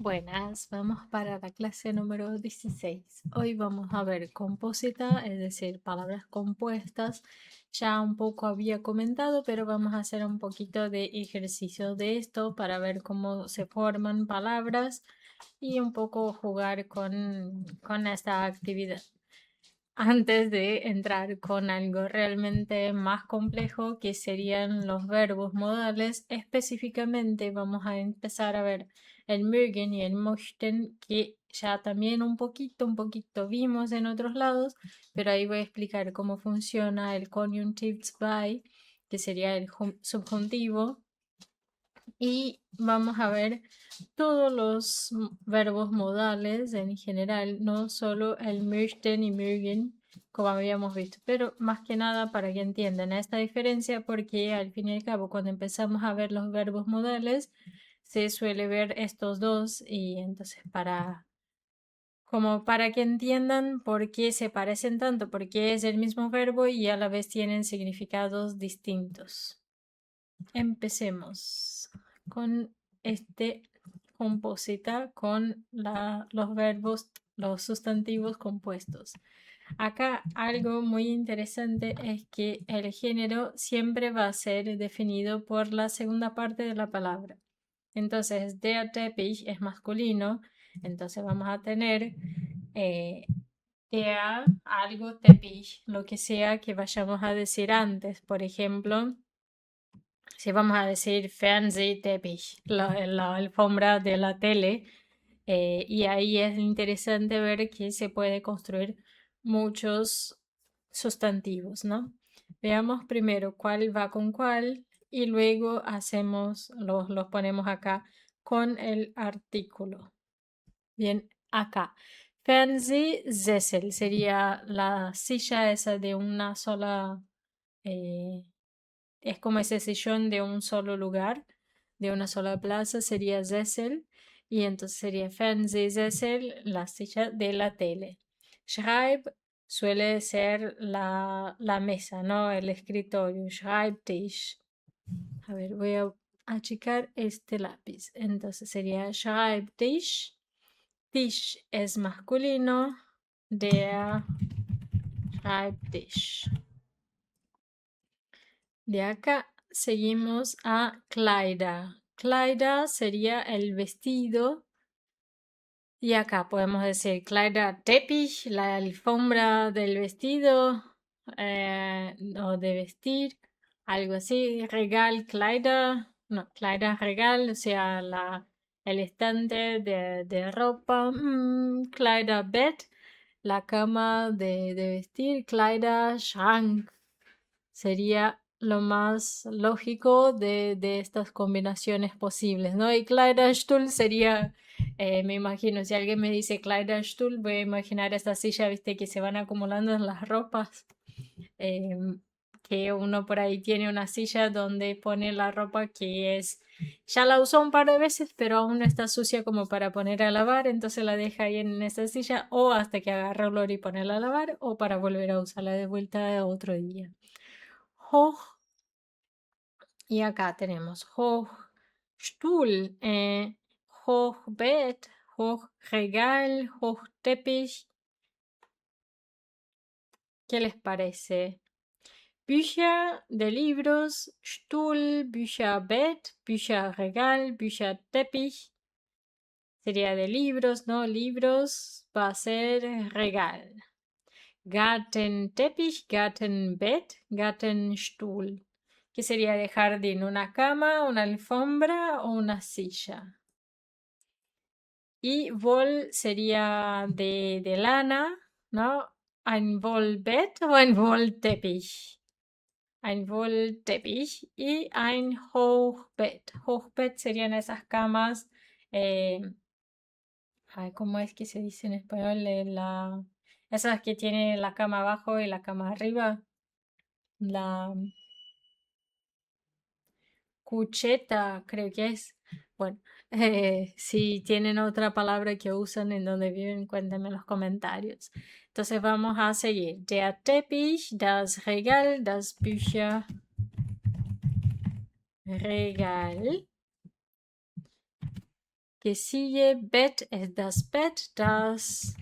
Buenas, vamos para la clase número 16. Hoy vamos a ver compósita, es decir, palabras compuestas. Ya un poco había comentado, pero vamos a hacer un poquito de ejercicio de esto para ver cómo se forman palabras y un poco jugar con esta actividad. Antes de entrar con algo realmente más complejo, que serían los verbos modales, específicamente vamos a empezar a ver el mögen y el möchten, que ya también un poquito vimos en otros lados, pero ahí voy a explicar cómo funciona el Conjunctive by, que sería el subjuntivo, y vamos a ver todos los verbos modales en general, no solo el möchten y mögen, como habíamos visto, pero más que nada para que entiendan esta diferencia, porque al fin y al cabo cuando empezamos a ver los verbos modales se suele ver estos dos, y entonces como para que entiendan por qué se parecen tanto, porque es el mismo verbo y a la vez tienen significados distintos. Empecemos con este composita con los verbos, los sustantivos compuestos. Acá algo muy interesante es que el género siempre va a ser definido por la segunda parte de la palabra. Entonces, der Teppich es masculino, entonces vamos a tener der algo Teppich, lo que sea que vayamos a decir antes. Por ejemplo, si vamos a decir Fernsehteppich, la alfombra de la tele, y ahí es interesante ver que se puede construir muchos sustantivos, ¿no? Veamos primero cuál va con cuál y luego los ponemos acá con el artículo. Bien, acá. Fernsehsessel sería la silla esa de una sola, eh, es como ese sillón de un solo lugar, de una sola plaza, sería Sessel, y entonces sería Fernsehsessel, la silla de la tele. Schreib suele ser la mesa, ¿no? El escritorio, Schreibtisch. A ver, voy a achicar este lápiz. Entonces sería Schreibtisch. Tisch es masculino, der Schreibtisch. De acá seguimos a Kleider. Kleider sería el vestido. Y acá podemos decir Kleider Teppich, la alfombra del vestido o de vestir, algo así. Regal Kleider, no, Kleider Regal, o sea, el estante de ropa. Kleider Bett, la cama de vestir. Kleider Schrank sería lo más lógico de estas combinaciones posibles, ¿no? Y Kleiderstuhl sería, me imagino, si alguien me dice Kleiderstuhl, voy a imaginar esta silla, viste, que se van acumulando en las ropas, que uno por ahí tiene una silla donde pone la ropa que ya la usó un par de veces, pero aún no está sucia como para poner a lavar, entonces la deja ahí en esa silla o hasta que agarre olor y ponerla a lavar o para volver a usarla de vuelta otro día. Hoch. Y acá tenemos Hochstuhl, Hochbett, Hochregal, Hochteppich. ¿Qué les parece? Bücher de libros, Stuhl, Bücherbett, Bücherregal, Bücherteppich. Sería de libros, ¿no? Libros va a ser regal. Gartenteppich, Gartenbett, Gartenstuhl. ¿Qué sería de jardín? ¿Una cama, una alfombra o una silla? Y Woll sería de lana, ¿no? Ein Wollbett o ein Wollteppich. Ein Wollteppich y ein Hochbett. Hochbett serían esas camas, eh, ay, ¿cómo es que se dice en español? Esas que tienen la cama abajo y la cama arriba. La cucheta, creo que es. Bueno, si tienen otra palabra que usan en donde viven, cuéntenme en los comentarios. Entonces vamos a seguir. Der Teppich, das Regal, das Bücherregal. que sigue. Bett es das Bett, das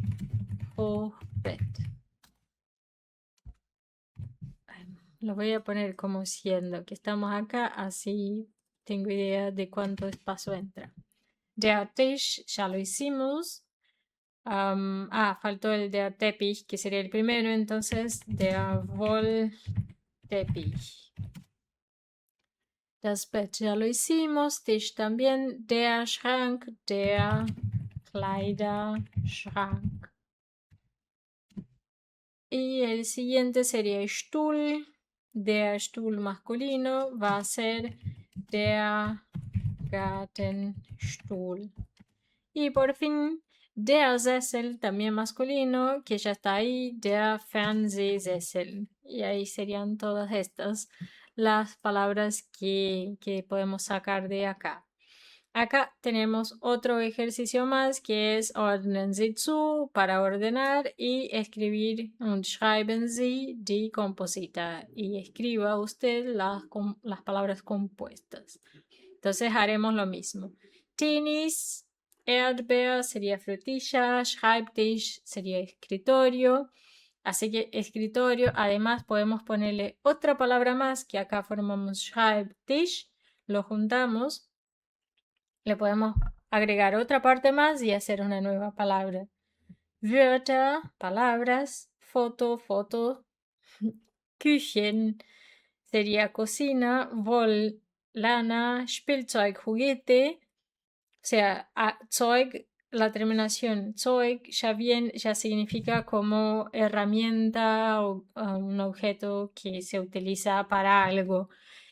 Hochbett. Lo voy a poner como siendo que estamos acá, así tengo idea de cuánto espacio entra. Der Tisch, ya lo hicimos. Faltó el der Teppich, que sería el primero, entonces der Wollteppich. Das Bett ya lo hicimos, Tisch también, der Schrank, der Kleiderschrank. Y el siguiente sería Stuhl. Der Stuhl masculino va a ser der Gartenstuhl. Y por fin, der Sessel, también masculino, que ya está ahí, der Fernsehsessel. Y ahí serían todas estas las palabras que podemos sacar de acá. Acá tenemos otro ejercicio más que es ordnen Sie zu para ordenar y escribir und schreiben Sie die Komposita y escriba usted las palabras compuestas. Entonces haremos lo mismo. Tennis, Erdbeer sería frutilla, Schreibtisch sería escritorio. Así que escritorio, además podemos ponerle otra palabra más que acá formamos Schreibtisch, lo juntamos. Le podemos agregar otra parte más y hacer una nueva palabra. Wörter, palabras, foto, foto. Küchen sería cocina, Woll, lana, Spielzeug, juguete. O sea, Zeug, la terminación Zeug ya significa como herramienta o un objeto que se utiliza para algo.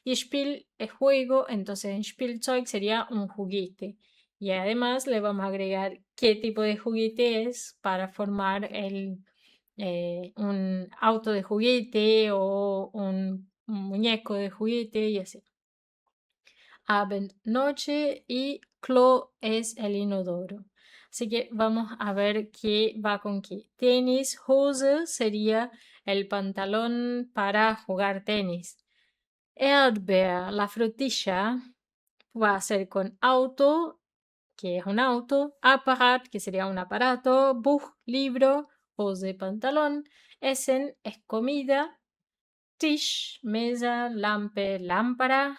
Y Spiel es juego, entonces en Spielzeug sería un juguete. Y además le vamos a agregar qué tipo de juguete es para formar un auto de juguete o un muñeco de juguete y así. Abend, noche y Klo es el inodoro. Así que vamos a ver qué va con qué. Tenis, Hose sería el pantalón para jugar tenis. Erdbeer, la frutilla, va a ser con auto, que es un auto. Apparat, que sería un aparato. Buch, libro. Hose, pantalón. Essen es comida. Tisch, mesa. Lampe, lámpara.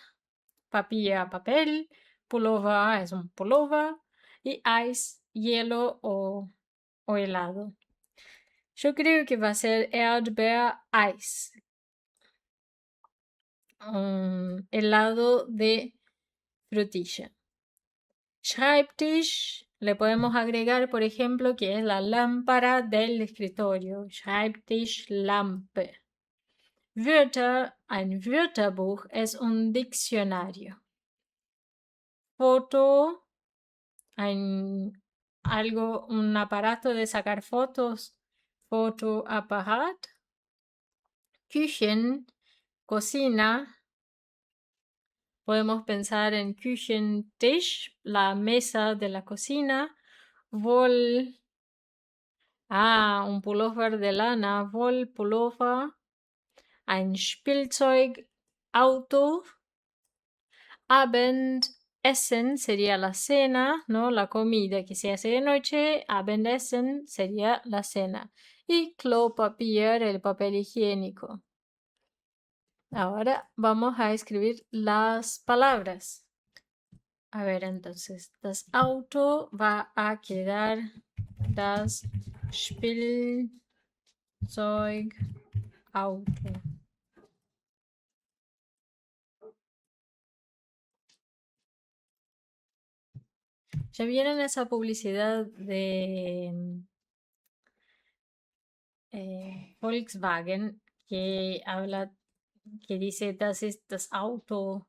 Papilla, papel. Pullover es un pullover. Y ice, hielo o helado. Yo creo que va a ser Erdbeer Ice. Helado de frutilla. Schreibtisch le podemos agregar, por ejemplo, que es la lámpara del escritorio. Schreibtischlampe. Wörter, ein Wörterbuch es un diccionario. Foto, un aparato de sacar fotos. Fotoapparat. Küchen, cocina. Podemos pensar en Küchentisch, la mesa de la cocina. Woll, un pullover de lana. Woll, pullover. Ein Spielzeug, auto. Abendessen sería la cena, ¿no? La comida que se hace de noche. Abendessen sería la cena. Y Klopapier, el papel higiénico. Ahora vamos a escribir las palabras. A ver, entonces, das Auto va a quedar das Spielzeug Auto. ¿Ya vieron esa publicidad de Volkswagen que habla, que dice das ist das Auto,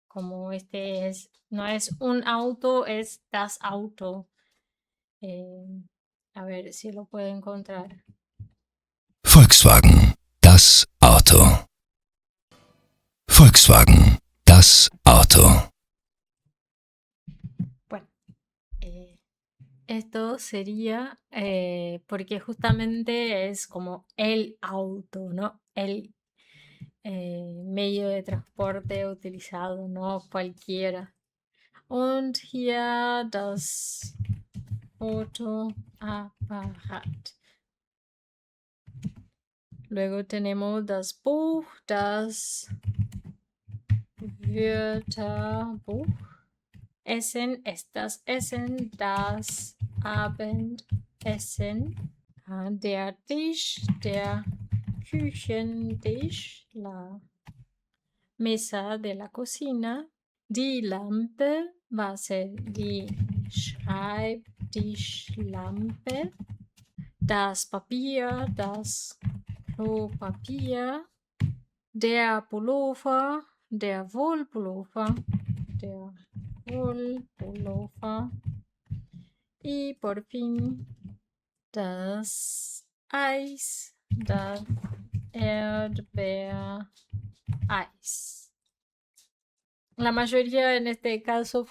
como no es un auto, es das Auto? A ver si lo puedo encontrar. Volkswagen, das Auto. Volkswagen, das Auto. Bueno, esto sería porque justamente es como el auto, ¿no? El medio de transporte utilizado, no cualquiera. Und hier das Fotoapparat. Luego tenemos das Buch, das Wörterbuch. Essen ist das Essen, das Abendessen. Der Tisch, der Küchentisch, la mesa de la cocina. Die Lampe va a ser die Schreibtischlampe. Das Papier, das Klopapier. Der Pullover, der Wollpullover, der Wollpullover. Y por fin das Eis, das Erdbeereis. La mayoría en este caso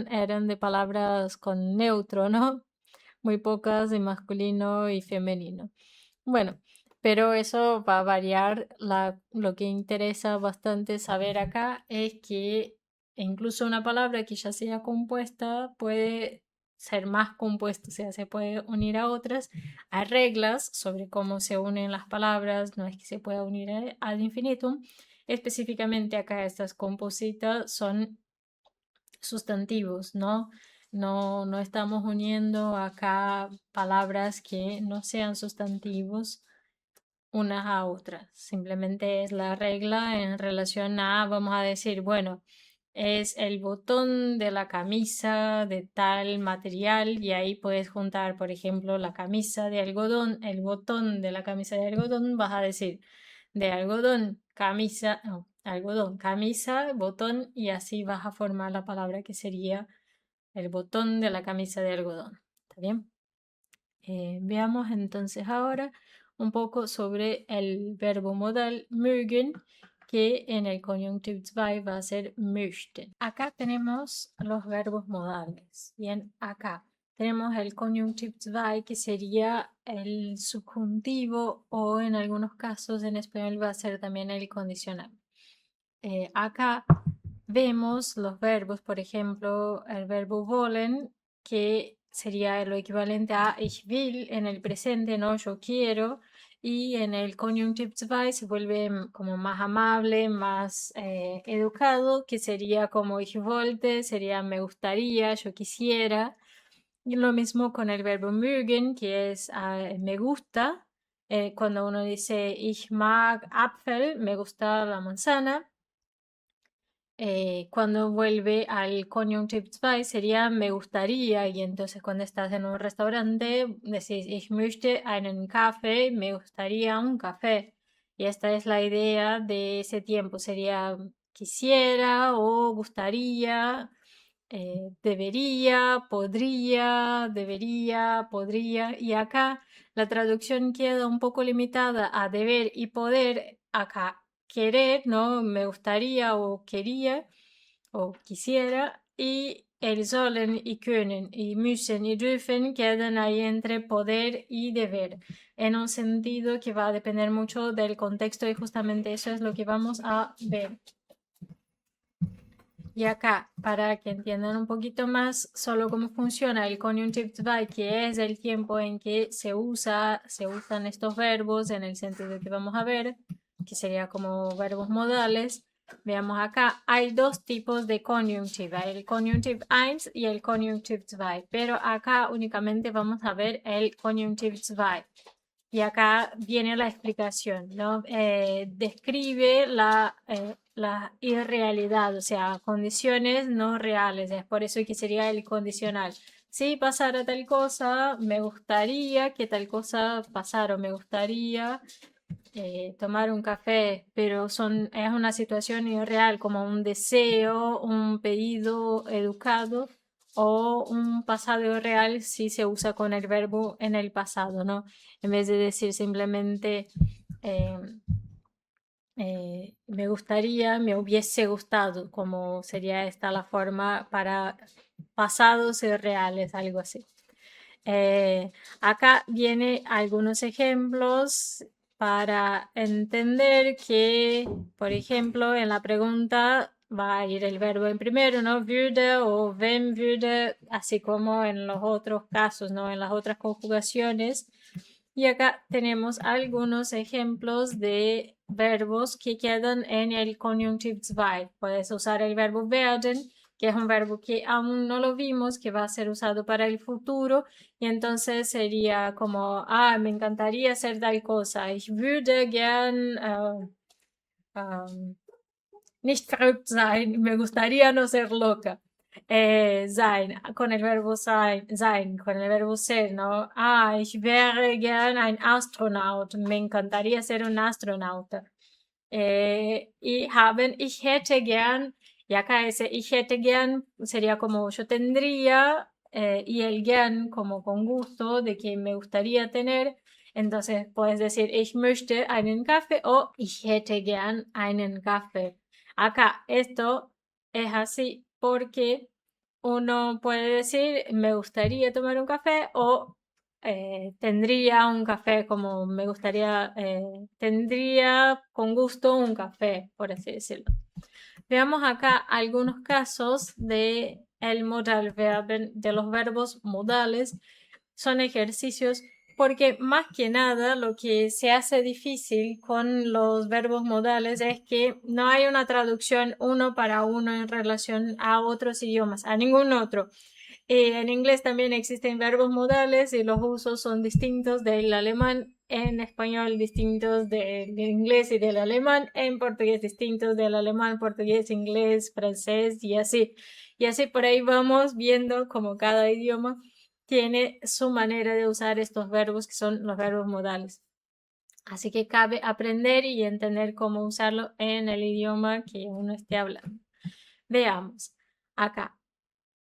eran de palabras con neutro, ¿no? Muy pocas de masculino y femenino. Bueno, pero eso va a variar. Lo que interesa bastante saber acá es que incluso una palabra que ya sea compuesta puede ser más compuesta, o sea, se puede unir a otras. Hay reglas sobre cómo se unen las palabras, no es que se pueda unir ad infinitum. Específicamente acá estas compositas son sustantivos, ¿no? No estamos uniendo acá palabras que no sean sustantivos unas a otras. Simplemente es la regla en relación a, vamos a decir, bueno, es el botón de la camisa de tal material y ahí puedes juntar, por ejemplo, la camisa de algodón, el botón de la camisa de algodón, vas a decir de algodón, camisa, no, algodón, camisa, botón y así vas a formar la palabra que sería el botón de la camisa de algodón. ¿Está bien? Veamos entonces ahora un poco sobre el verbo modal mögen, que en el Konjunktiv 2 va a ser möchten. Acá tenemos los verbos modales. Bien, acá tenemos el Konjunktiv 2, que sería el subjuntivo o en algunos casos en español va a ser también el condicional. Acá vemos los verbos, por ejemplo, el verbo wollen, que sería lo equivalente a ich will en el presente, ¿no? Yo quiero. Y en el Konjunktiv 2 se vuelve como más amable, más educado, que sería como ich wollte, sería me gustaría, yo quisiera. Y lo mismo con el verbo mögen, que es me gusta. Cuando uno dice ich mag Apfel, me gusta la manzana. Cuando vuelve al Konjunktiv 2 sería me gustaría, y entonces cuando estás en un restaurante decís ich möchte einen Kaffee, me gustaría un café. Y esta es la idea de ese tiempo, sería quisiera o gustaría, debería, podría, debería, podría. Y acá la traducción queda un poco limitada a deber y poder. Acá querer, ¿no? Me gustaría o quería o quisiera. Y el sollen y können y müssen y dürfen quedan ahí entre poder y deber, en un sentido que va a depender mucho del contexto y justamente eso es lo que vamos a ver. Y acá, para que entiendan un poquito más solo cómo funciona el Konjunktiv 2, que es el tiempo en que se usan estos verbos en el sentido de que vamos a ver, que sería como verbos modales. Veamos acá, hay dos tipos de Konjunktiv, el Konjunktiv 1 y el Konjunktiv 2, pero acá únicamente vamos a ver el Konjunktiv 2. Y acá viene la explicación, ¿no? Describe la irrealidad, o sea, condiciones no reales. Es por eso que sería el condicional. Si pasara tal cosa, me gustaría que tal cosa pasara, o me gustaría tomar un café, pero es una situación irreal, como un deseo, un pedido educado o un pasado real si se usa con el verbo en el pasado, ¿no? En vez de decir simplemente me gustaría, me hubiese gustado, como sería esta la forma para pasados irreales, algo así. Acá viene algunos ejemplos para entender que, por ejemplo, en la pregunta va a ir el verbo en primero, ¿no? Würde o wenn würde, así como en los otros casos, ¿no? En las otras conjugaciones. Y acá tenemos algunos ejemplos de verbos que quedan en el Konjunktiv 2. Puedes usar el verbo werden, que es un verbo que aún no lo vimos, que va a ser usado para el futuro. Y entonces sería como, me encantaría hacer tal cosa. Ich würde gern nicht verrückt sein, me gustaría no ser loca. Sein, con el verbo sein, con el verbo ser, ¿no? Ich wäre gern ein Astronaut, me encantaría ser un astronauta. Y haben, ich hätte gern, y acá ese ich hätte gern sería como yo tendría, y el gern como con gusto, de que me gustaría tener. Entonces puedes decir ich möchte einen Kaffee o ich hätte gern einen Kaffee. Acá esto es así porque uno puede decir me gustaría tomar un café o tendría un café como me gustaría, tendría con gusto un café, por así decirlo. Veamos acá algunos casos de el Modalverben, de los verbos modales. Son ejercicios porque más que nada lo que se hace difícil con los verbos modales es que no hay una traducción uno para uno en relación a otros idiomas, a ningún otro. En inglés también existen verbos modales y los usos son distintos del alemán, en español distintos del inglés y del alemán, en portugués distintos del alemán, portugués, inglés, francés y así. Y así por ahí vamos viendo como cada idioma tiene su manera de usar estos verbos que son los verbos modales. Así que cabe aprender y entender cómo usarlo en el idioma que uno esté hablando. Veamos acá.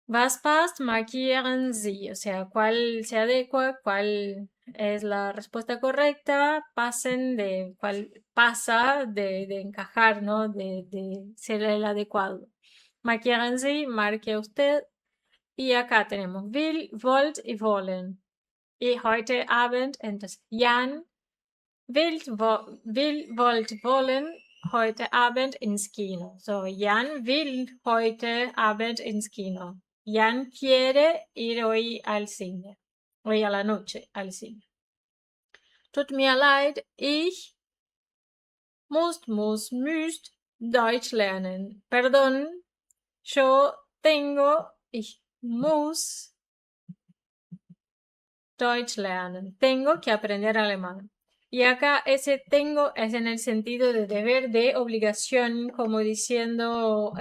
Was passt, markieren Sie. O sea, cuál se adecua, cuál es la respuesta correcta, pasen de cuál pasa de encajar, ¿no? De ser el adecuado. Markieren Sie, marque usted. Y acá tenemos will, wollt y wollen. Y heute Abend, entonces, Jan will, wollt, wollen heute Abend ins Kino. So, Jan will heute Abend ins Kino. Jan quiere ir hoy al cine. Hoy a la noche al cine. Tut mir leid, ich müsst Deutsch lernen. Perdón, yo tengo, ich muss Deutsch lernen. Tengo que aprender alemán. Y acá ese tengo es en el sentido de deber, de obligación, como diciendo,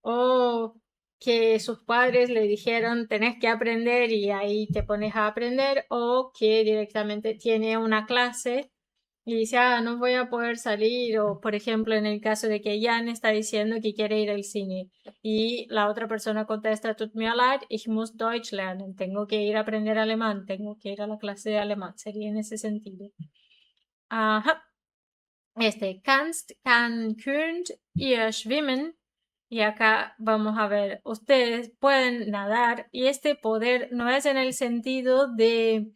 o que sus padres le dijeron tenés que aprender y ahí te pones a aprender, o que directamente tiene una clase y dice, no voy a poder salir, o por ejemplo en el caso de que Jan está diciendo que quiere ir al cine y la otra persona contesta, tut mir leid, ich muss Deutsch lernen, tengo que ir a aprender alemán, tengo que ir a la clase de alemán, sería en ese sentido. Ajá. Kannst, kann, könnt, ihr schwimmen. Y acá vamos a ver, ustedes pueden nadar y este poder no es en el sentido de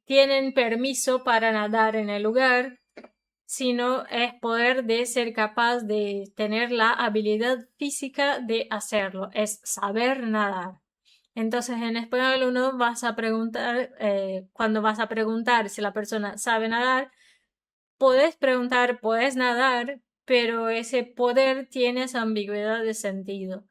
tienen permiso para nadar en el lugar, sino es poder de ser capaz de tener la habilidad física de hacerlo, es saber nadar. Entonces en español uno vas a preguntar, cuando vas a preguntar si la persona sabe nadar, podés preguntar, podés nadar, pero ese poder tiene esa ambigüedad de sentido.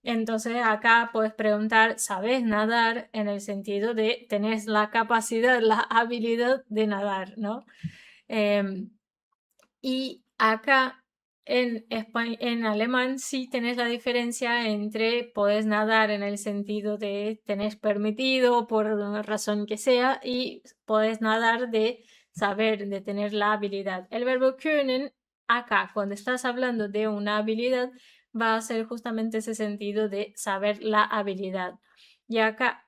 Entonces acá puedes preguntar, ¿sabes nadar? En el sentido de tenés la capacidad, la habilidad de nadar, ¿no? Y acá en alemán sí tenés la diferencia entre podés nadar en el sentido de tenés permitido por una razón que sea y podés nadar de saber, de tener la habilidad. El verbo können acá, cuando estás hablando de una habilidad, va a ser justamente ese sentido de saber la habilidad. Y acá,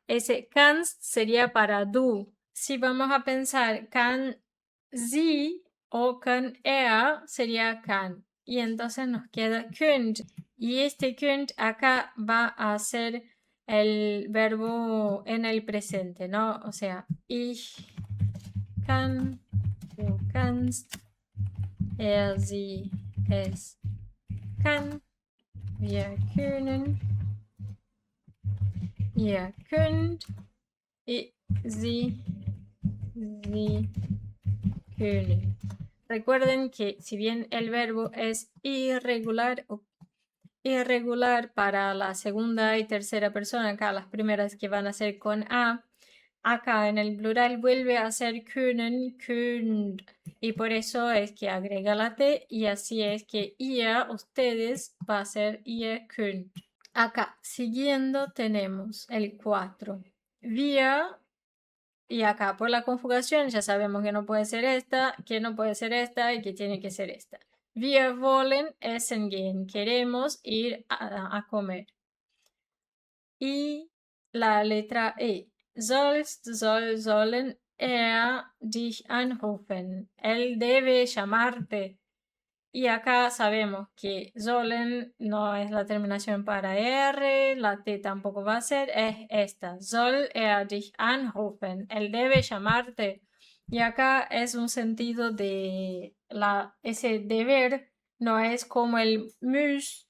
ese kannst sería para du. Si vamos a pensar kann sie o kann sería kann. Y entonces nos queda könnt. Y este könnt acá va a ser el verbo en el presente, ¿no? O sea, ich kann, du kannst, sie, es kann, wir können, ihr könnt, sie können. Recuerden que si bien el verbo es irregular para la segunda y tercera persona, acá las primeras que van a ser con A, acá en el plural vuelve a ser können, könnt. Y por eso es que agrega la T y así es que ihr, ustedes, va a ser ihr könnt. Acá, siguiendo, tenemos el 4. Wir, y acá por la conjugación ya sabemos que no puede ser esta, que no puede ser esta y que tiene que ser esta. Wir wollen essen gehen. Queremos ir a comer. Y la letra E. Sollen dich anrufen. Él debe llamarte. Y acá sabemos que sollen no es la terminación para R, la T tampoco va a ser, es esta. Soll dich anrufen. Él debe llamarte. Y acá es un sentido de ese deber, no es como el muss,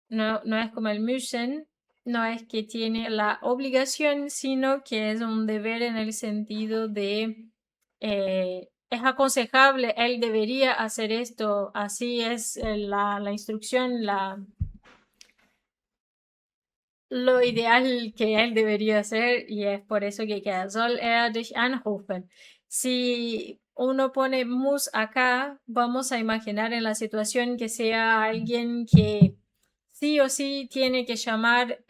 no es como el müssen, no es que tiene la obligación, sino que es un deber en el sentido de es aconsejable, él debería hacer esto, así es la instrucción, lo ideal que él debería hacer y es por eso que queda soll dich anrufen. Si uno pone muss acá, vamos a imaginar en la situación que sea alguien que sí o sí tiene que llamar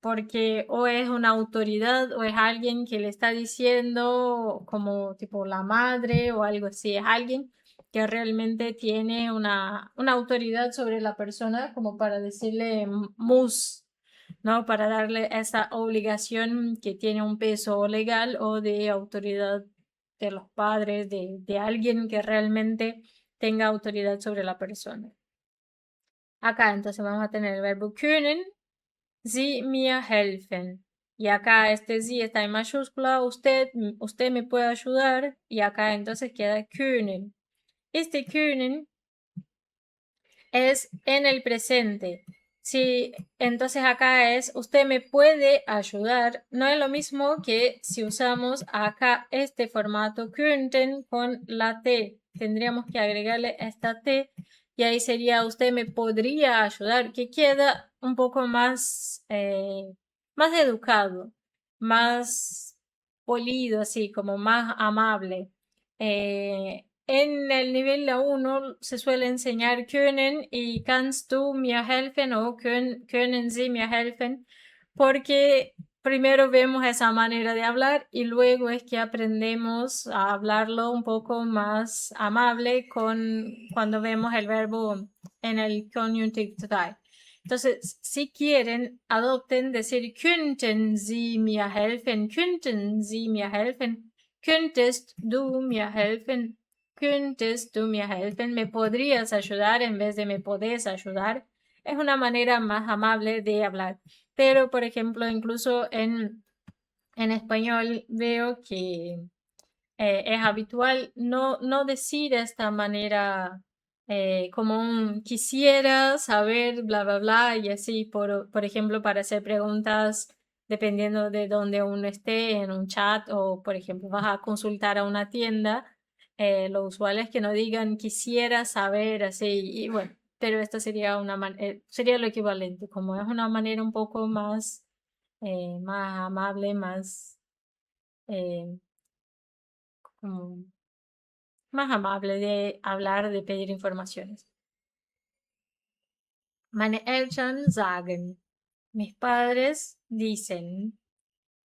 porque o es una autoridad o es alguien que le está diciendo como tipo la madre o algo así, es alguien que realmente tiene una autoridad sobre la persona como para decirle muss, ¿no? Para darle esa obligación que tiene un peso legal o de autoridad de los padres, de alguien que realmente tenga autoridad sobre la persona. Acá entonces vamos a tener el verbo können, Sie mir helfen. Y acá este Sie está en mayúscula, usted me puede ayudar. Y acá entonces queda können. Este können es en el presente. Si entonces acá es usted me puede ayudar, no es lo mismo que si usamos acá este formato könnten con la T. Tendríamos que agregarle esta T y ahí sería usted me podría ayudar, que queda un poco más, más educado, más polido, así como más amable. En el nivel A1 se suele enseñar können y kannst du mir helfen o können Sie mir helfen, porque primero vemos esa manera de hablar y luego es que aprendemos a hablarlo un poco más amable cuando vemos el verbo en el Conjunctive Total. Entonces, si quieren, adopten decir könnten Sie mir helfen, könnten Sie mir helfen, könntest du mir helfen, könntest du mir helfen, me podrías ayudar en vez de me podés ayudar. Es una manera más amable de hablar. Pero, por ejemplo, incluso en español veo que es habitual no decir de esta manera como un quisiera saber, bla, bla, bla, y así, por ejemplo, para hacer preguntas dependiendo de dónde uno esté en un chat o, por ejemplo, vas a consultar a una tienda, lo usual es que no digan quisiera saber, así, y bueno, pero esto sería sería lo equivalente, como es una manera un poco más, más amable, más, eh, como más amable de hablar, de pedir informaciones. Meine Eltern sagen, mis padres dicen,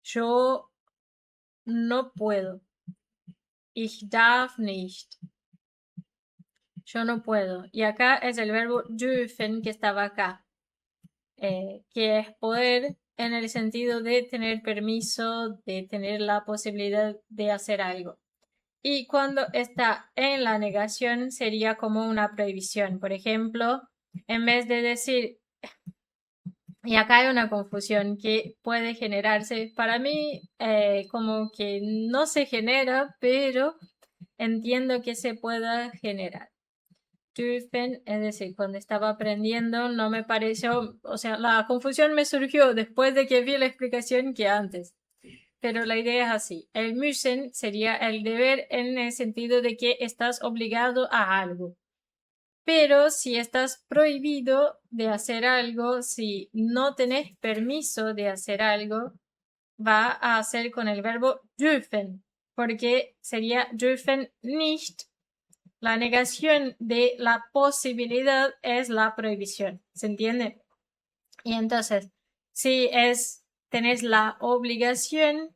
yo no puedo. Ich darf nicht. Yo no puedo. Y acá es el verbo dürfen que estaba acá, que es poder en el sentido de tener permiso, de tener la posibilidad de hacer algo. Y cuando está en la negación sería como una prohibición. Por ejemplo, en vez de decir, y acá hay una confusión que puede generarse. Para mí, como que no se genera, pero entiendo que se pueda generar. Dürfen, es decir, cuando estaba aprendiendo no me pareció, o sea, la confusión me surgió después de que vi la explicación que antes. Pero la idea es así. El müssen sería el deber en el sentido de que estás obligado a algo. Pero si estás prohibido de hacer algo, si no tenés permiso de hacer algo, va a ser con el verbo dürfen, porque sería dürfen nicht. La negación de la posibilidad es la prohibición, ¿se entiende? Y entonces, si tenés la obligación,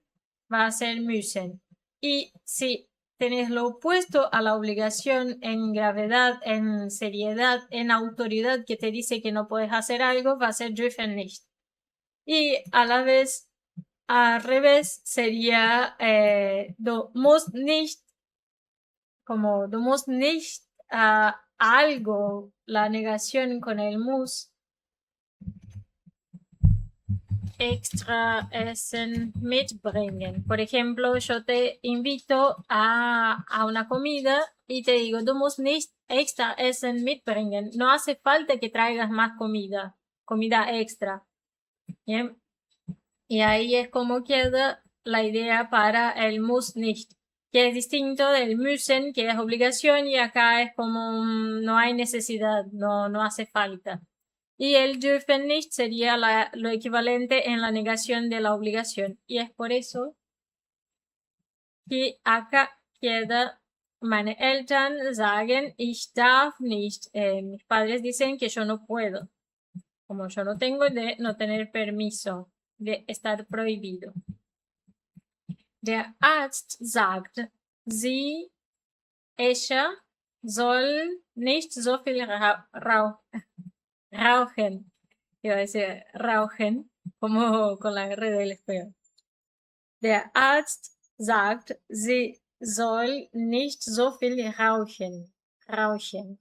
va a ser müssen. Y si tenés lo opuesto a la obligación en gravedad, en seriedad, en autoridad que te dice que no puedes hacer algo, va a ser dürfen nicht. Y a la vez, al revés, sería du musst nicht, como du musst nicht algo, la negación con el muss, extra Essen mitbringen. Por ejemplo, yo te invito a una comida y te digo, du musst nicht extra Essen mitbringen. No hace falta que traigas más comida extra. ¿Bien? Y ahí es como queda la idea para el muss nicht, que es distinto del müssen, que es obligación, y acá es como no hay necesidad, no hace falta. Y el dürfen nicht sería lo equivalente en la negación de la obligación. Y es por eso que acá queda, meine Eltern sagen, ich darf nicht. Mis padres dicen que yo no puedo. Como yo no tengo de no tener permiso, de estar prohibido. Der Arzt sagt, ella soll nicht so viel rauchen. Iba a decir rauchen, como con la R del español. Der Arzt sagt, sie soll nicht so viel rauchen. Rauchen.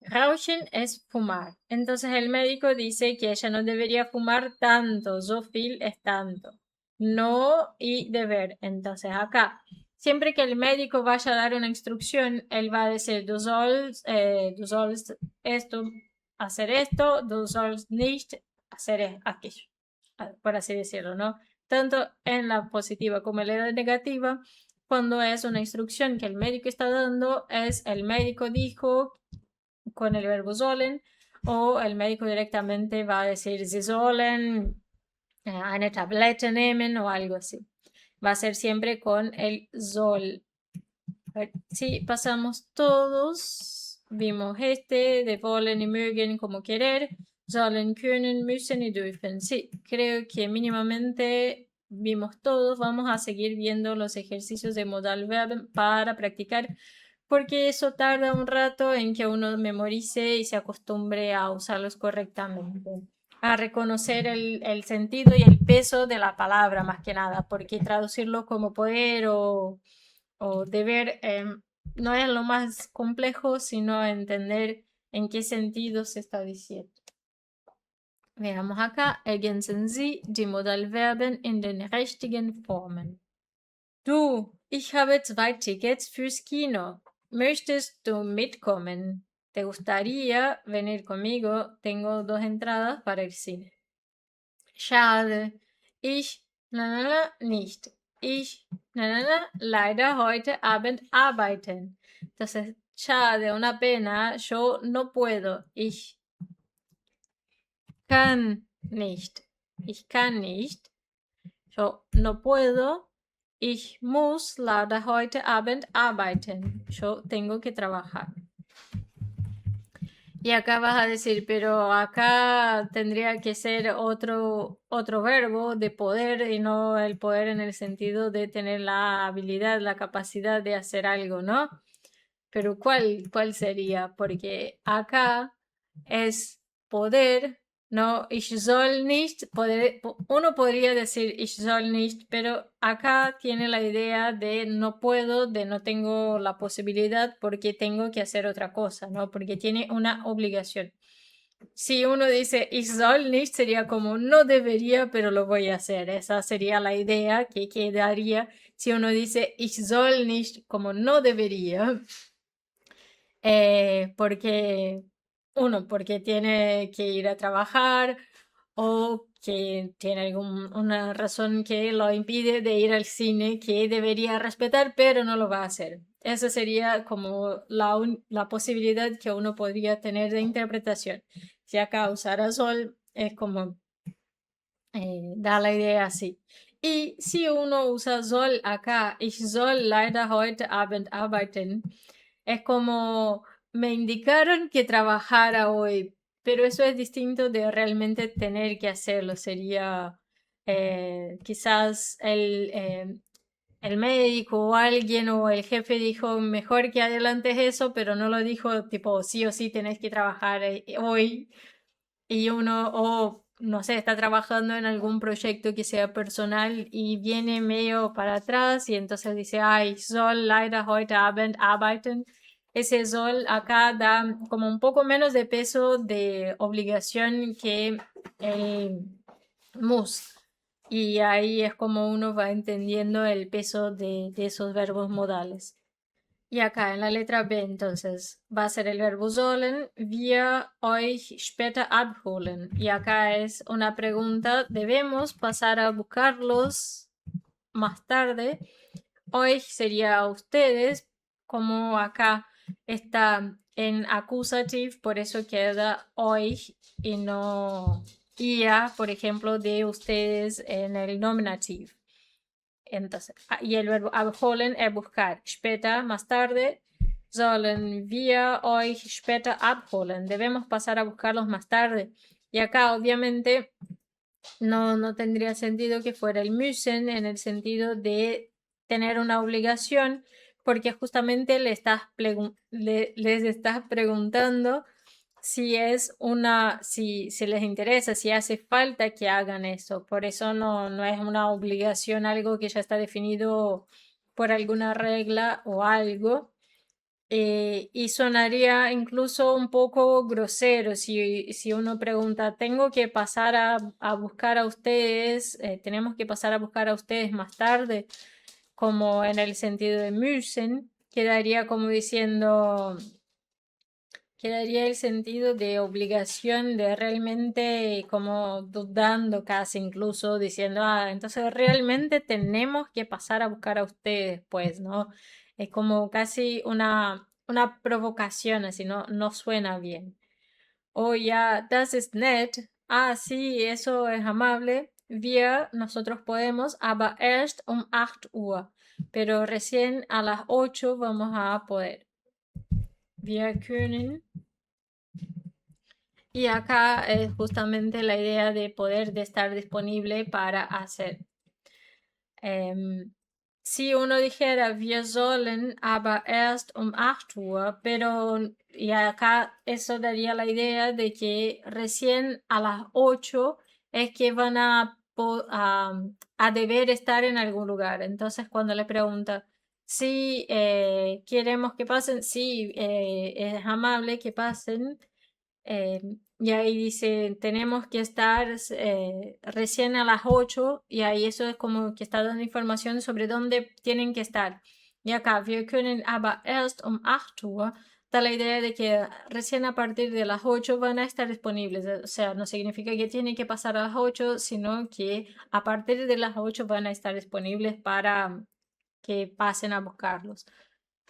Rauchen es fumar. Entonces el médico dice que ella no debería fumar tanto. So viel es tanto. No y deber. Entonces acá, siempre que el médico vaya a dar una instrucción, él va a decir, du sollst esto, hacer esto, du sollst nicht hacer aquello. Por así decirlo, ¿no? Tanto en la positiva como en la negativa, cuando es una instrucción que el médico está dando, es el médico dijo con el verbo sollen, o el médico directamente va a decir sie sollen eine Tablette nehmen o algo así. Va a ser siempre con el soll. Si pasamos todos, vimos de wollen y mögen como querer, sollen, können, müssen y dürfen. Sí, creo que mínimamente vimos todos. Vamos a seguir viendo los ejercicios de modal verb para practicar, porque eso tarda un rato en que uno memorice y se acostumbre a usarlos correctamente, a reconocer el sentido y el peso de la palabra más que nada, porque traducirlo como poder o deber no es lo más complejo, sino entender en qué sentido se está diciendo. Veamos acá, ergänzen Sie die Modalverben in den richtigen Formen. Du, ich habe 2 Tickets fürs Kino. ¿Möchtest du mitkommen? ¿Te gustaría venir conmigo? Tengo 2 entradas para el cine. Schade. Ich, nicht. Ich, leider heute Abend arbeiten. Entonces, schade, una pena, yo no puedo. Ich kann nicht. Ich kann nicht. Yo no puedo. Ich muss leider heute Abend arbeiten. Yo tengo que trabajar. Y acá vas a decir, pero acá tendría que ser otro verbo de poder y no el poder en el sentido de tener la habilidad, la capacidad de hacer algo, ¿no? Pero ¿cuál sería? Porque acá es poder, ¿no? Ich soll nicht, uno podría decir ich soll nicht, pero acá tiene la idea de no puedo, de no tengo la posibilidad porque tengo que hacer otra cosa, ¿no? Porque tiene una obligación. si uno dice ich soll nicht, sería como no debería, pero lo voy a hacer. Esa sería la idea que quedaría si uno dice ich soll nicht, como no debería. Porque tiene que ir a trabajar o que tiene alguna razón que lo impide de ir al cine que debería respetar, pero no lo va a hacer. Esa sería como la posibilidad que uno podría tener de interpretación. Si acá usara sol, es como da la idea así. Y si uno usa soll acá, ich soll leider heute Abend arbeiten, es como me indicaron que trabajara hoy, pero eso es distinto de realmente tener que hacerlo. Sería quizás el médico o alguien o el jefe dijo mejor que adelantes eso, pero no lo dijo tipo sí o sí tenés que trabajar hoy y uno, o no sé, está trabajando en algún proyecto que sea personal y viene medio para atrás y entonces dice, ay, soll leider heute Abend arbeiten. Ese soll acá da como un poco menos de peso de obligación que el muss. Y ahí es como uno va entendiendo el peso de esos verbos modales. Y acá en la letra B, entonces, va a ser el verbo sollen, wir euch später abholen. Y acá es una pregunta, ¿debemos pasar a buscarlos más tarde? Euch sería a ustedes, como acá está en accusative, por eso queda euch y no ia, por ejemplo, de ustedes en el nominative. Entonces, y el verbo abholen es buscar. Später, más tarde, sollen wir euch später abholen. Debemos pasar a buscarlos más tarde. Y acá, obviamente, no tendría sentido que fuera el müssen en el sentido de tener una obligación, porque justamente les estás preguntando si les interesa, si hace falta que hagan eso. Por eso no es una obligación, algo que ya está definido por alguna regla o algo. Y sonaría incluso un poco grosero si uno pregunta, ¿tengo que pasar a buscar a ustedes? ¿Tenemos que pasar a buscar a ustedes más tarde? Como en el sentido de müssen, quedaría como diciendo, quedaría el sentido de obligación, de realmente como dudando casi incluso, diciendo, entonces realmente tenemos que pasar a buscar a ustedes, pues, ¿no? Es como casi una provocación, así no suena bien. O ya, das ist nett. Sí, eso es amable. Nosotros podemos, aber erst 8 Uhr. Pero recién a las 8 vamos a poder. Wir können. Y acá es justamente la idea de poder de estar disponible para hacer. Si uno dijera, wir sollen aber erst 8 Uhr, pero y acá eso daría la idea de que recién a las 8 es que van a deber estar en algún lugar. Entonces cuando le pregunta, si queremos que pasen, sí, es amable que pasen. Y ahí dice, tenemos que estar recién a las 8 y ahí eso es como que está dando información sobre dónde tienen que estar. Y acá, wir können aber erst 8 Uhr, da la idea de que recién a partir de las 8 van a estar disponibles. O sea, no significa que tienen que pasar a las 8, sino que a partir de las 8 van a estar disponibles para que pasen a buscarlos.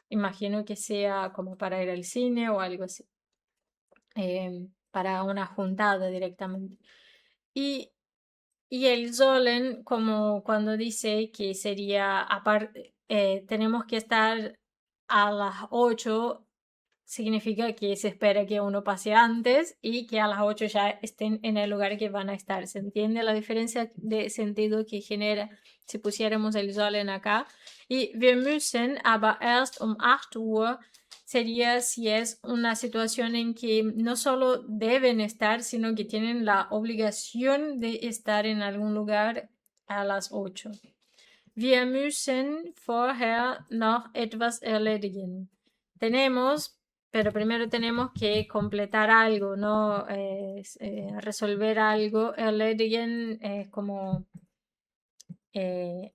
Imagino que sea como para ir al cine o algo así. Para una juntada directamente. Y, y el Solen, como cuando dice que sería, aparte, tenemos que estar a las 8, significa que se espera que uno pase antes y que a las 8 ya estén en el lugar que van a estar. ¿Se entiende la diferencia de sentido que genera si pusiéramos el Solen acá? Y wir müssen aber erst 8 Uhr sería si es una situación en que no solo deben estar, sino que tienen la obligación de estar en algún lugar a las 8. Wir müssen vorher noch etwas erledigen. Tenemos pero primero tenemos que completar algo, ¿no? Resolver algo. Erledigen es como eh,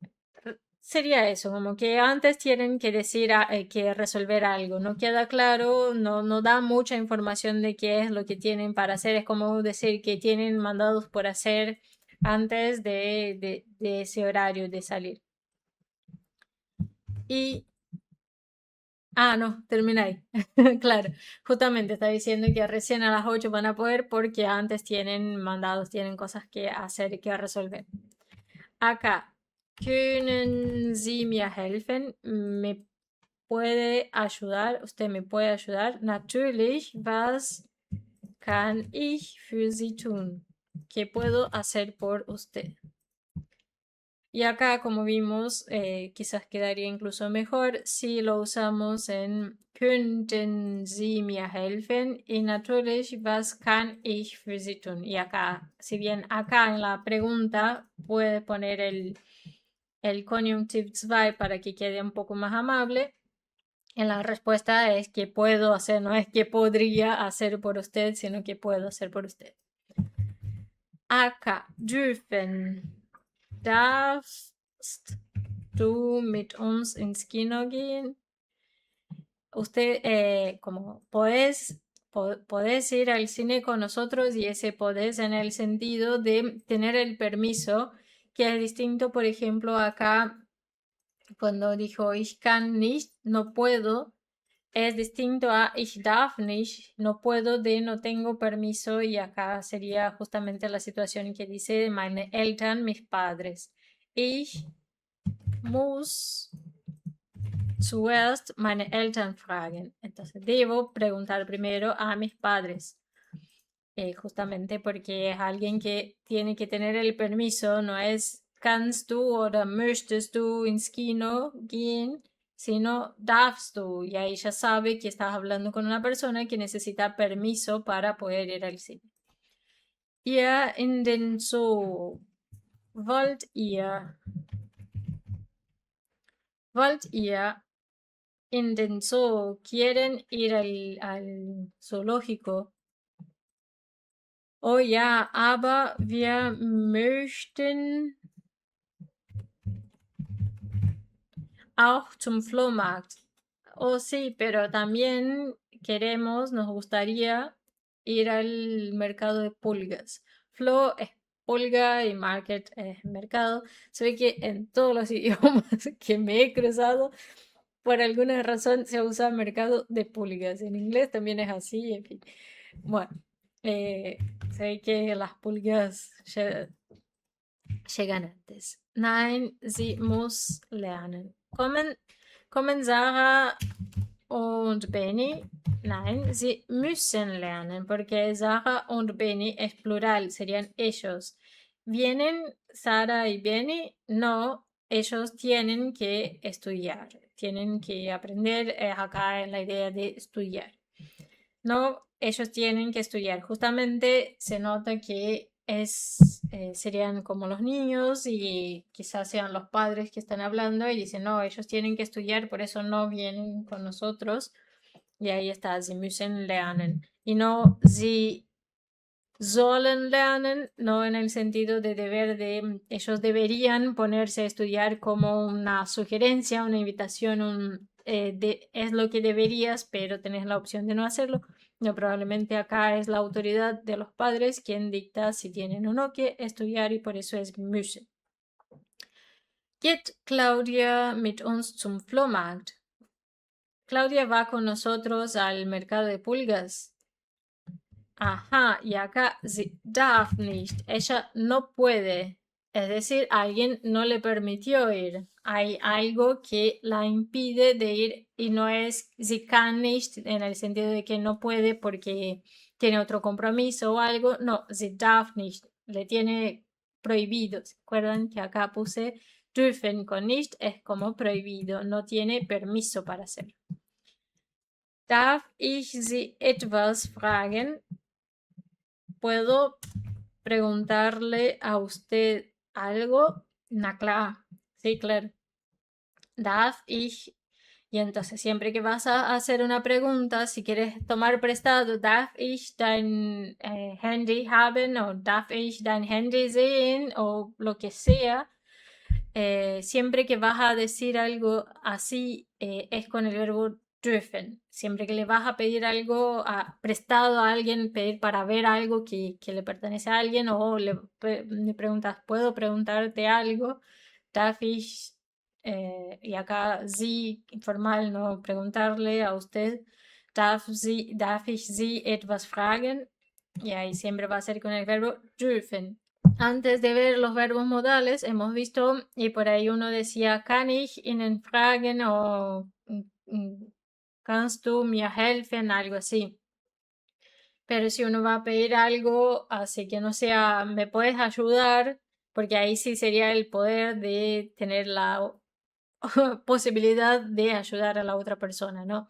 sería eso, como que antes tienen que decir que resolver algo. No queda claro, no da mucha información de qué es lo que tienen para hacer. Es como decir que tienen mandados por hacer antes de ese horario de salir. Y ah, no, termina ahí. Claro, justamente está diciendo que recién a las 8 van a poder porque antes tienen mandados, tienen cosas que hacer y que resolver. Acá, ¿können Sie mir helfen? ¿Me puede ayudar? ¿Usted me puede ayudar? Natürlich, was kann ich für Sie tun? ¿Qué puedo hacer por usted? Y acá, como vimos, quizás quedaría incluso mejor si lo usamos en könnten Sie mir helfen? Y natürlich, was kann ich für Sie tun? Y acá, si bien acá en la pregunta puede poner el Konjunktiv 2 para que quede un poco más amable, en la respuesta es que puedo hacer, no es que podría hacer por usted, sino que puedo hacer por usted. Acá, dürfen. Darfst du mit uns ins Kino gehen? Usted, como podés ir al cine con nosotros y ese podés en el sentido de tener el permiso, que es distinto, por ejemplo, acá cuando dijo ich kann nicht, no puedo, es distinto a ich darf nicht, no puedo de no tengo permiso, y acá sería justamente la situación que dice meine Eltern, mis padres. Ich muss zuerst meine Eltern fragen. Entonces debo preguntar primero a mis padres. Justamente porque es alguien que tiene que tener el permiso, no es kannst du oder möchtest du ins Kino gehen, sino darfst du. Y ahí ya sabe que estás hablando con una persona que necesita permiso para poder ir al cine. Ihr in den Zoo. Wollt ihr in den Zoo? ¿Quieren ir al zoológico? Oh ja, aber wir möchten auch zum Flohmarkt. Oh sí, pero también queremos, nos gustaría ir al mercado de pulgas. Flo es pulga y market es mercado. Se ve que en todos los idiomas que me he cruzado, por alguna razón se usa mercado de pulgas. En inglés también es así, en fin. Bueno, se ve que las pulgas llegan antes. Nein, sie muss lernen. Kommen Sarah und Benny? Nein, sie müssen lernen, porque Sarah und Benny es plural, serían ellos. ¿Vienen Sara y Benny? No, ellos tienen que estudiar, tienen que aprender, acá en la idea de estudiar. No, ellos tienen que estudiar. Justamente se nota que serían como los niños y quizás sean los padres que están hablando y dicen, no, ellos tienen que estudiar, por eso no vienen con nosotros. Y ahí está, sie müssen lernen. Y no, sie sollen lernen, no en el sentido de deber de, ellos deberían ponerse a estudiar como una sugerencia, una invitación, es lo que deberías, pero tenés la opción de no hacerlo. No, probablemente acá es la autoridad de los padres quien dicta si tienen o no que estudiar, y por eso es müssen. Geht Claudia mit uns zum Flohmarkt? Claudia va con nosotros al mercado de pulgas. Ajá, y acá sie darf nicht, ella no puede, es decir, alguien no le permitió ir. Hay algo que la impide de ir, y no es sie kann nicht en el sentido de que no puede porque tiene otro compromiso o algo. No, sie darf nicht, le tiene prohibido. ¿Se acuerdan que acá puse dürfen con nicht? Es como prohibido, no tiene permiso para hacerlo. Darf ich Sie etwas fragen? ¿Puedo preguntarle a usted algo? Na klar, sí, claro. Darf ich Y entonces siempre que vas a hacer una pregunta, si quieres tomar prestado, ¿darf ich dein Handy haben? O ¿darf ich dein Handy sehen? O lo que sea. Siempre que vas a decir algo así, es con el verbo dürfen. Siempre que le vas a pedir algo prestado a alguien, pedir para ver algo que le pertenece a alguien, o le preguntas, ¿puedo preguntarte algo? Darf ich, y acá Sie, informal, no preguntarle a usted, darf ich Sie etwas fragen? Y ahí siempre va a ser con el verbo dürfen. Antes de ver los verbos modales, hemos visto, y por ahí uno decía, kann ich Ihnen fragen o kannst du mir helfen, algo así. Pero si uno va a pedir algo, así que no sea, ¿me puedes ayudar? Porque ahí sí sería el poder de tener la posibilidad de ayudar a la otra persona, ¿no?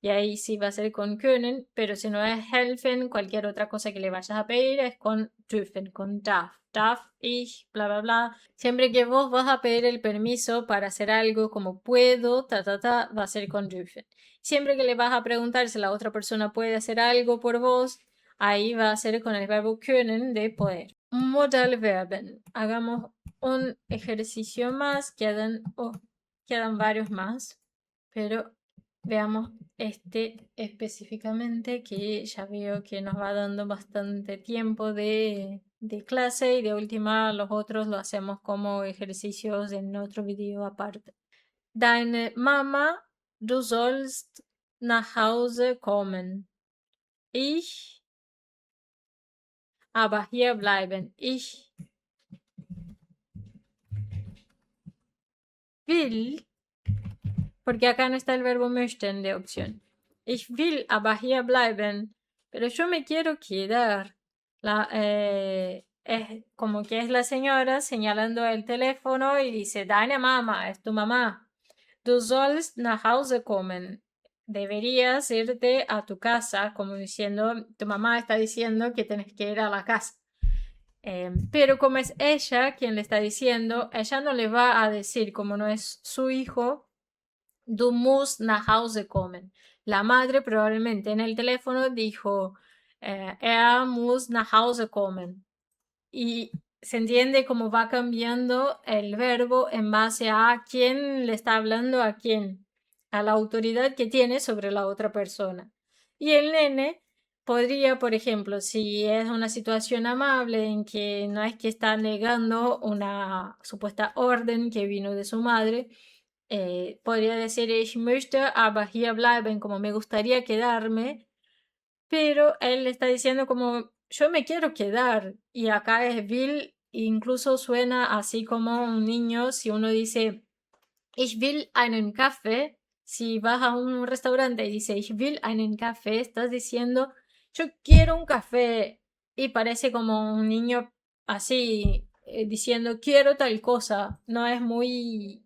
Y ahí sí va a ser con können, pero si no es helfen, cualquier otra cosa que le vayas a pedir es con dürfen, con darf. Darf ich, bla, bla, bla. Siempre que vos vas a pedir el permiso para hacer algo como puedo, va a ser con dürfen. Siempre que le vas a preguntar si la otra persona puede hacer algo por vos, ahí va a ser con el verbo können de poder. Modalverben. Hagamos un ejercicio más, quedan varios más, pero veamos este específicamente que ya veo que nos va dando bastante tiempo de clase y de última los otros lo hacemos como ejercicios en otro video aparte. Deine Mama, du sollst nach Hause kommen. Ich aber hier bleiben. Ich will, porque acá no está el verbo möchten de opción. Ich will aber hier bleiben, pero yo me quiero quedar. Es como que es la señora señalando el teléfono y dice, deine Mama, es tu mamá. Du sollst nach Hause kommen. Deberías irte a tu casa, como diciendo, tu mamá está diciendo que tienes que ir a la casa. Pero como es ella quien le está diciendo, ella no le va a decir, como no es su hijo, du musst nach Hause kommen. La madre probablemente en el teléfono dijo, er muss nach Hause kommen. Y se entiende cómo va cambiando el verbo en base a quién le está hablando a quién, a la autoridad que tiene sobre la otra persona. Y el nene podría, por ejemplo, si es una situación amable en que no es que está negando una supuesta orden que vino de su madre, podría decir ich möchte aber hier bleiben, como me gustaría quedarme, pero él está diciendo como yo me quiero quedar, y acá es will, incluso suena así como un niño si uno dice ich will einen Kaffee. Si vas a un restaurante y dice ich will einen Kaffee, estás diciendo yo quiero un café, y parece como un niño así diciendo quiero tal cosa. No es muy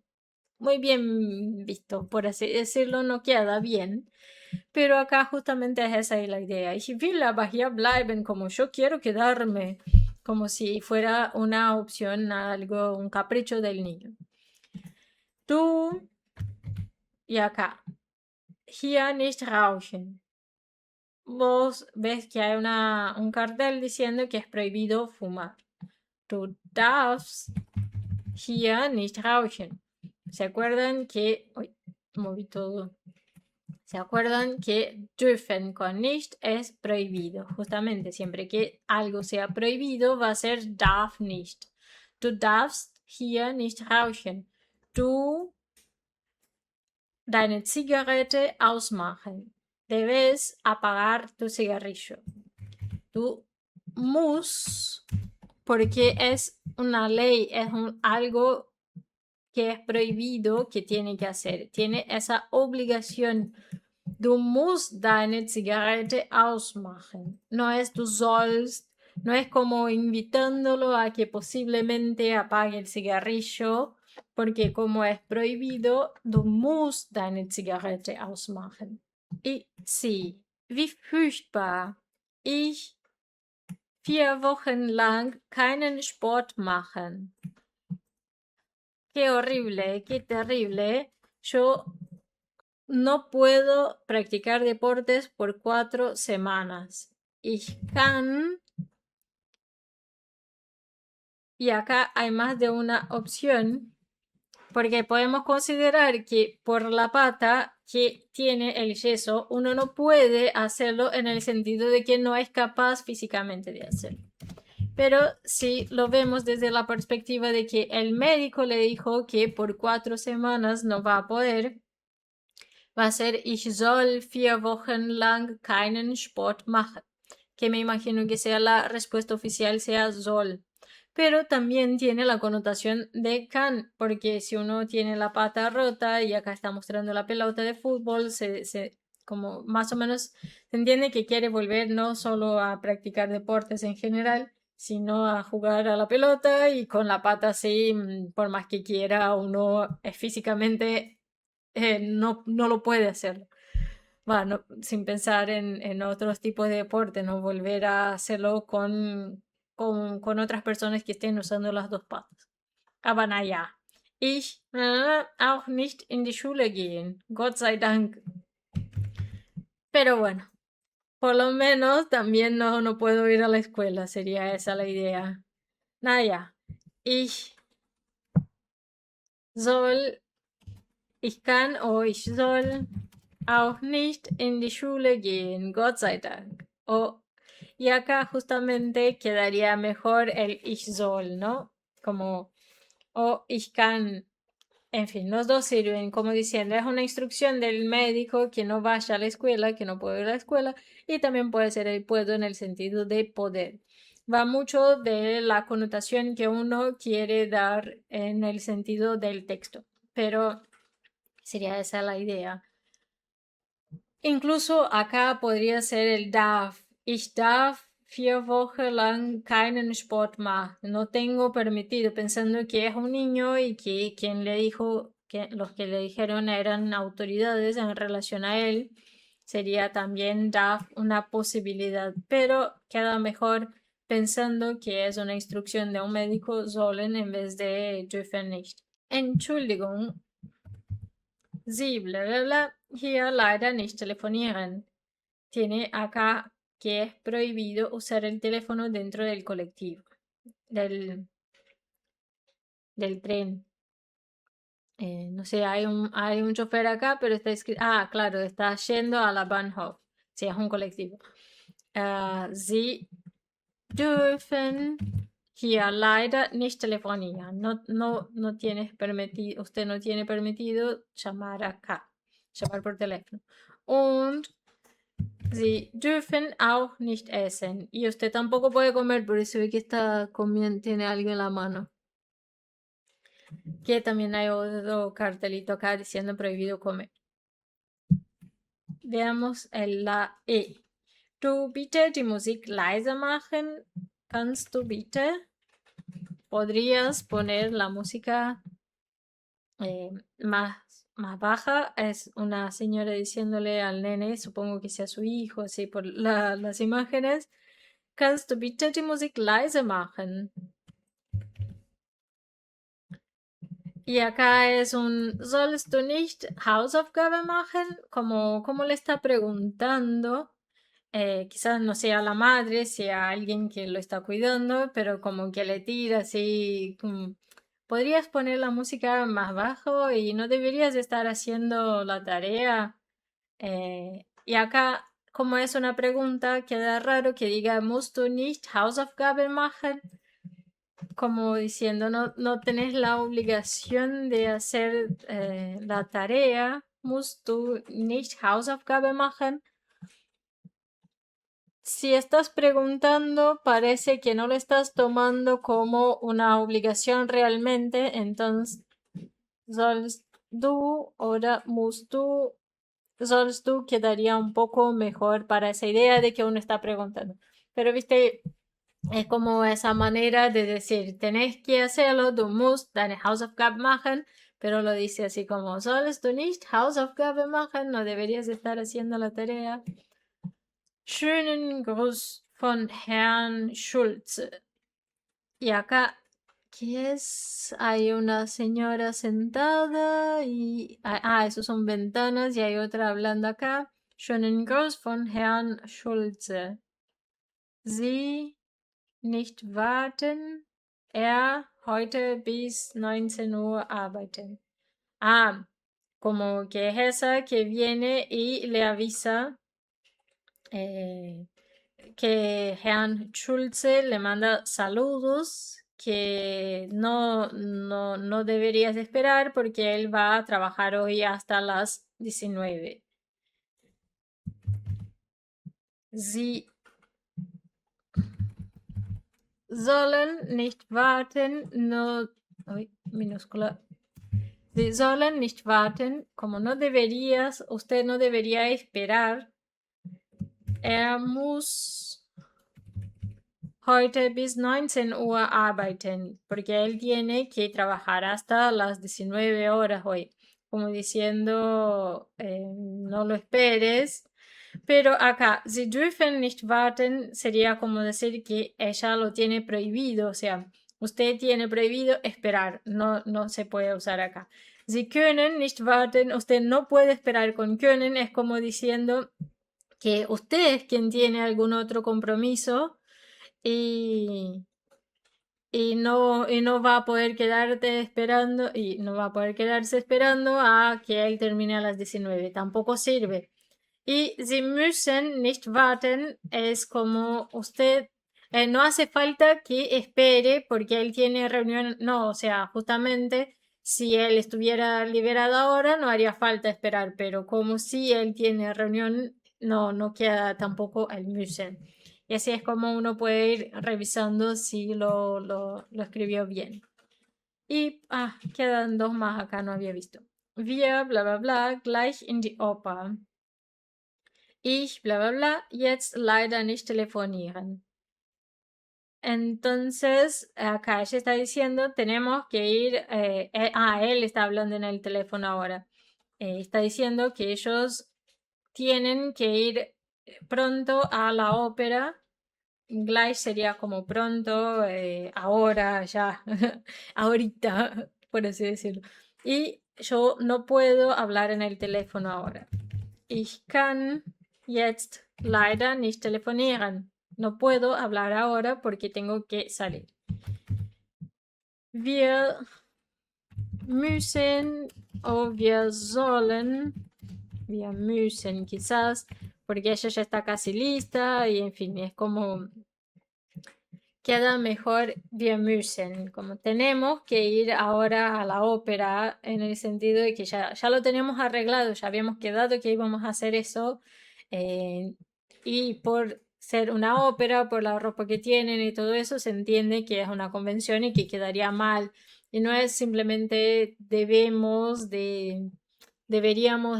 bien visto, por así decirlo, no queda bien. Pero acá justamente es esa la idea. Ich will aber hier bleiben, como yo quiero quedarme, como si fuera una opción, algo, un capricho del niño. Tú y acá. Hier nicht rauchen. Vos ves que hay un cartel diciendo que es prohibido fumar. Du darfst hier nicht rauchen. ¿Se acuerdan que... Uy, moví todo. ¿Se acuerdan que dürfen con nicht es prohibido? Justamente, siempre que algo sea prohibido va a ser darf nicht. Du darfst hier nicht rauchen. Du deine Zigarette ausmachen. Debes apagar tu cigarrillo. Du musst, porque es una ley, es algo que es prohibido que tiene que hacer. Tiene esa obligación. Du musst deine Zigarette ausmachen. No es du sollst, no es como invitándolo a que posiblemente apague el cigarrillo, porque como es prohibido, du musst deine Zigarette ausmachen. Y sí, wie furchtbar. Ich 4 Wochen lang keinen Sport machen. Qué horrible, qué terrible. Yo no puedo practicar deportes por 4 semanas. Ich kann. Y acá hay más de una opción, porque podemos considerar que por la pata que tiene el yeso, uno no puede hacerlo en el sentido de que no es capaz físicamente de hacerlo. Pero si lo vemos desde la perspectiva de que el médico le dijo que por 4 semanas no va a poder, va a ser Ich soll 4 Wochen lang keinen Sport machen. Que me imagino que sea la respuesta oficial, sea soll. Pero también tiene la connotación de can, porque si uno tiene la pata rota y acá está mostrando la pelota de fútbol, como más o menos se entiende que quiere volver no solo a practicar deportes en general, sino a jugar a la pelota y con la pata así, por más que quiera, uno físicamente no lo puede hacer. Bueno, sin pensar en otros tipos de deporte, no volver a hacerlo con otras personas que estén usando las dos patas. Aber naja, ich auch nicht in die Schule gehen, Gott sei Dank. Pero bueno, por lo menos también no puedo ir a la escuela, sería esa la idea. Naja, ich soll, ich kann o ich soll auch nicht in die Schule gehen, Gott sei Dank. Y acá justamente quedaría mejor el ich soll, ¿no? Como o ich kann. En fin, los dos sirven como diciendo, es una instrucción del médico que no vaya a la escuela, que no puede ir a la escuela, y también puede ser el puedo en el sentido de poder. Va mucho de la connotación que uno quiere dar en el sentido del texto, pero sería esa la idea. Incluso acá podría ser el darf. Ich darf 4 Wochen lang keinen Sport machen. No tengo permitido, pensando que es un niño y que quien le dijo, que los que le dijeron eran autoridades en relación a él, sería también darf una posibilidad, pero queda mejor pensando que es una instrucción de un médico sollen en vez de dürfen nicht. Entschuldigung, Sie, bla bla bla, hier leider nicht telefonieren. Tiene acá que es prohibido usar el teléfono dentro del colectivo, del tren. No sé, hay un chofer acá, pero está escrito. Ah, claro, está yendo a la Bahnhof. Sí, es un colectivo. Sie dürfen hier leider nicht telefonieren. No tienes permitido, usted no tiene permitido llamar acá, llamar por teléfono. Und Sie dürfen auch nicht essen. Y usted tampoco puede comer, por eso ve que está comiendo, tiene algo en la mano. Que también hay otro cartelito acá diciendo prohibido comer. Veamos la E. Du bitte die Musik leiser machen. Kannst du bitte? ¿Podrías poner la música más baja? Es una señora diciéndole al nene, supongo que sea su hijo, así por las imágenes. Kannst du bitte die Musik leise machen? Y acá es un ¿Sollst du nicht Hausaufgabe machen? Como le está preguntando. Quizás no sea la madre, sea alguien que lo está cuidando, pero como que le tira así. ¿Podrías poner la música más bajo y no deberías estar haciendo la tarea? Y acá, como es una pregunta, queda raro que diga ¿Musst du nicht Hausaufgaben machen? Como diciendo, no tenés la obligación de hacer la tarea. ¿Musst du nicht Hausaufgaben machen? Si estás preguntando, parece que no lo estás tomando como una obligación realmente, entonces sollst du oder musst du, sollst du quedaría un poco mejor para esa idea de que uno está preguntando. Pero viste, es como esa manera de decir, tenés que hacerlo, du musst deine Hausaufgaben machen, pero lo dice así como, sollst du nicht Hausaufgaben machen? No deberías estar haciendo la tarea. Schönen Gruß von Herrn Schulze. Y acá ¿qué es? Hay una señora sentada y... esos son ventanas y hay otra hablando acá. Schönen Gruß von Herrn Schulze. Sie nicht warten, heute bis 19 Uhr arbeiten. Como que es esa que viene y le avisa que Herrn Schulze le manda saludos, que no deberías esperar porque él va a trabajar hoy hasta las 19. Sie sollen nicht warten, no, minúscula. Sie sollen nicht warten, como no deberías, usted no debería esperar. Muss heute bis 19 Uhr arbeiten, porque él tiene que trabajar hasta las 19 horas hoy, como diciendo, no lo esperes. Pero acá, sie dürfen nicht warten sería como decir que ella lo tiene prohibido, o sea, usted tiene prohibido esperar, no se puede usar acá. Sie können nicht warten, usted no puede esperar con können, es como diciendo que usted es quien tiene algún otro compromiso y, no va a poder quedarte esperando y no va a poder quedarse esperando a que él termine a las 19. Tampoco sirve. Y Sie müssen nicht warten es como usted no hace falta que espere porque él tiene reunión. No, o sea, justamente si él estuviera liberado ahora no haría falta esperar, pero como si él tiene reunión, no queda tampoco el müssen. Y así es como uno puede ir revisando si lo escribió bien. Y quedan dos más acá, no había visto. Wir, bla bla bla, gleich in die Oper. Ich, bla bla bla, jetzt leider nicht telefonieren. Entonces, acá ella está diciendo, tenemos que ir, él está hablando en el teléfono ahora. Está diciendo que ellos tienen que ir pronto a la ópera. Gleich sería como pronto, ahora, ya, ahorita, por así decirlo. Y yo no puedo hablar en el teléfono ahora. Ich kann jetzt leider nicht telefonieren. No puedo hablar ahora porque tengo que salir. Wir müssen o wir sollen. Wir müssen quizás porque ella ya está casi lista y en fin, es como queda mejor wir müssen, como tenemos que ir ahora a la ópera en el sentido de que ya lo tenemos arreglado, ya habíamos quedado que íbamos a hacer eso y por ser una ópera, por la ropa que tienen y todo eso, se entiende que es una convención y que quedaría mal y no es simplemente deberíamos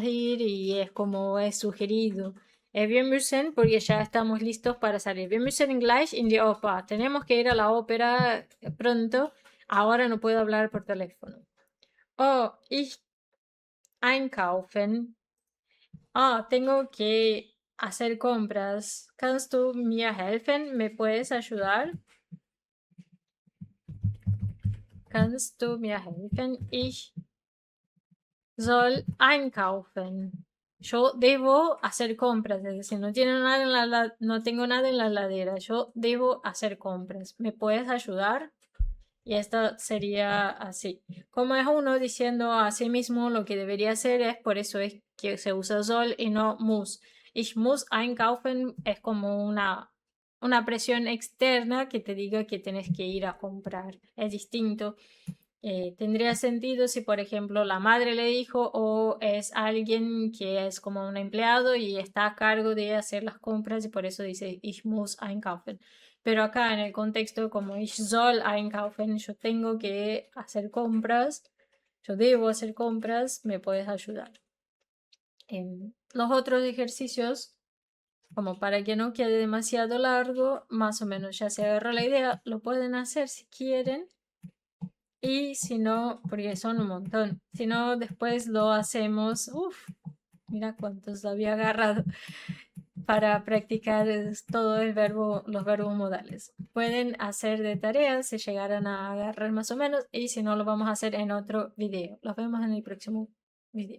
ir y es como es sugerido. Wir müssen, porque ya estamos listos para salir. Wir müssen gleich in die Oper. Tenemos que ir a la ópera pronto. Ahora no puedo hablar por teléfono. Oh, ich einkaufen. Tengo que hacer compras. Kannst du mir helfen? ¿Me puedes ayudar? Kannst du mir helfen? Ich soll einkaufen. Yo debo hacer compras, es decir, no tengo nada en la heladera, yo debo hacer compras. ¿Me puedes ayudar? Y esto sería así. Como es uno diciendo a sí mismo lo que debería hacer, es por eso es que se usa soll y no muss. Ich muss einkaufen es como una presión externa que te diga que tienes que ir a comprar. Es distinto. Tendría sentido si, por ejemplo, la madre le dijo o es alguien que es como un empleado y está a cargo de hacer las compras y por eso dice ich muss einkaufen. Pero acá en el contexto como ich soll einkaufen, yo tengo que hacer compras, yo debo hacer compras, me puedes ayudar. Los otros ejercicios, como para que no quede demasiado largo, más o menos ya se agarró la idea, lo pueden hacer si quieren. Y si no, porque son un montón, si no, después lo hacemos, mira cuántos había agarrado. para practicar todo los verbos modales. Pueden hacer de tarea si llegaran a agarrar más o menos y si no lo vamos a hacer en otro video. Los vemos en el próximo video.